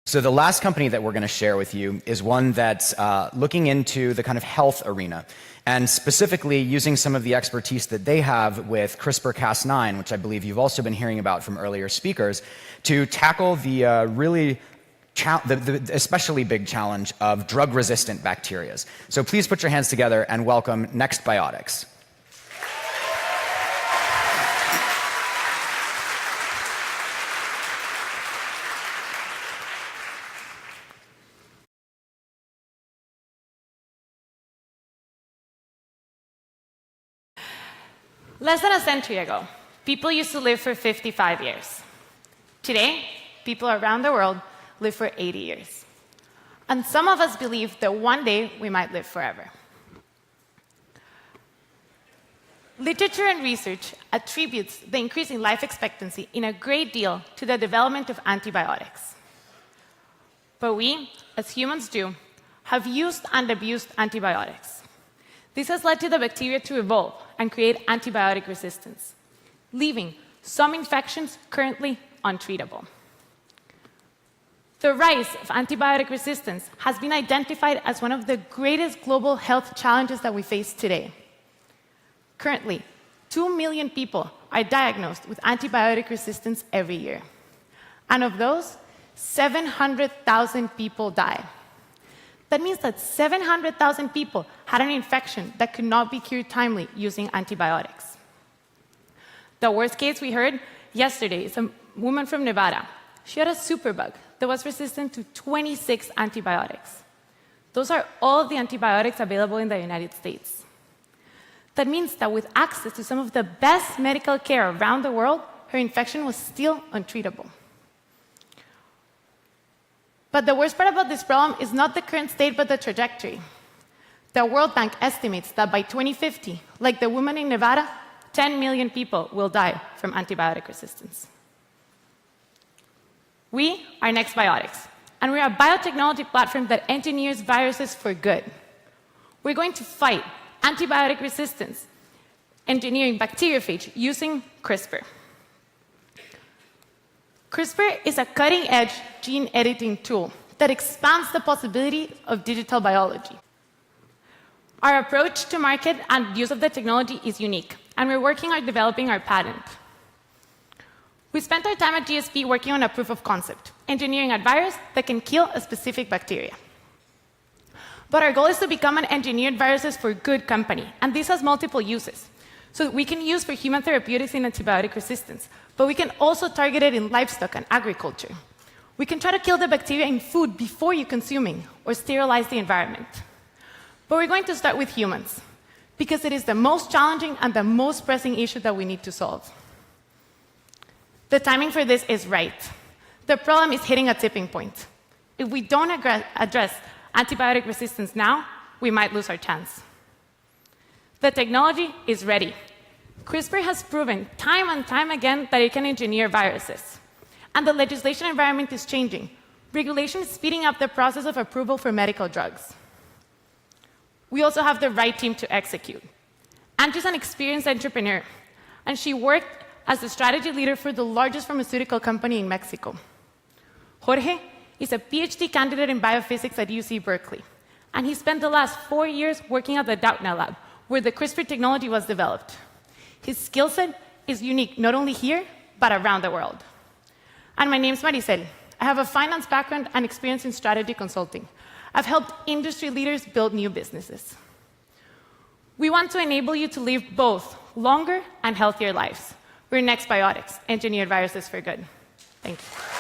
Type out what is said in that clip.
So the last company that we're going to share with you is one that's looking into the kind of health arena, and specifically using some of the expertise that they have with CRISPR-Cas9, which I believe you've also been hearing about from earlier speakers, to tackle the especially big challenge of drug-resistant bacteria. So please put your hands together and welcome Nextbiotics. Less than a century ago, people used to live for 55 years. Today, people around the world live for 80 years. And some of us believe that one day we might live forever. Literature and research attributes the increase in life expectancy in a great deal to the development of antibiotics. But we, as humans do, have used and abused antibiotics. This has led to the bacteria to evolve and create antibiotic resistance, leaving some infections currently untreatable. The rise of antibiotic resistance has been identified as one of the greatest global health challenges that we face today. Currently, 2 million people are diagnosed with antibiotic resistance every year. And of those, 700,000 people die. That means that 700,000 people had an infection that could not be cured timely using antibiotics. The worst case we heard yesterday is a woman from Nevada. She had a superbug that was resistant to 26 antibiotics. Those are all the antibiotics available in the United States. That means that with access to some of the best medical care around the world, her infection was still untreatable. But the worst part about this problem is not the current state, but the trajectory. The World Bank estimates that by 2050, like the woman in Nevada, 10 million people will die from antibiotic resistance. We are Nextbiotics, and we're a biotechnology platform that engineers viruses for good. We're going to fight antibiotic resistance, engineering bacteriophage using CRISPR. CRISPR is a cutting-edge gene editing tool that expands the possibility of digital biology. Our approach to market and use of the technology is unique, and we're working on developing our patent. We spent our time at GSP working on a proof of concept, engineering a virus that can kill a specific bacteria. But our goal is to become an engineered viruses for good company, and this has multiple uses. So we can use for human therapeutics in antibiotic resistance, but we can also target it in livestock and agriculture. We can try to kill the bacteria in food before you consuming, or sterilize the environment. But we're going to start with humans, because it is the most challenging and the most pressing issue that we need to solve. The timing for this is right. The problem is hitting a tipping point. If we don't address antibiotic resistance now, we might lose our chance. The technology is ready. CRISPR has proven time and time again that it can engineer viruses. And the legislation environment is changing. Regulation is speeding up the process of approval for medical drugs. We also have the right team to execute. Angie's an experienced entrepreneur, and she worked as the strategy leader for the largest pharmaceutical company in Mexico. Jorge is a PhD candidate in biophysics at UC Berkeley, and he spent the last 4 years working at the Doudna lab, where the CRISPR technology was developed. His skill set is unique, not only here, but around the world. And my name's Maricel. I have a finance background and experience in strategy consulting. I've helped industry leaders build new businesses. We want to enable you to live both longer and healthier lives. We're Nextbiotics, engineered viruses for good. Thank you.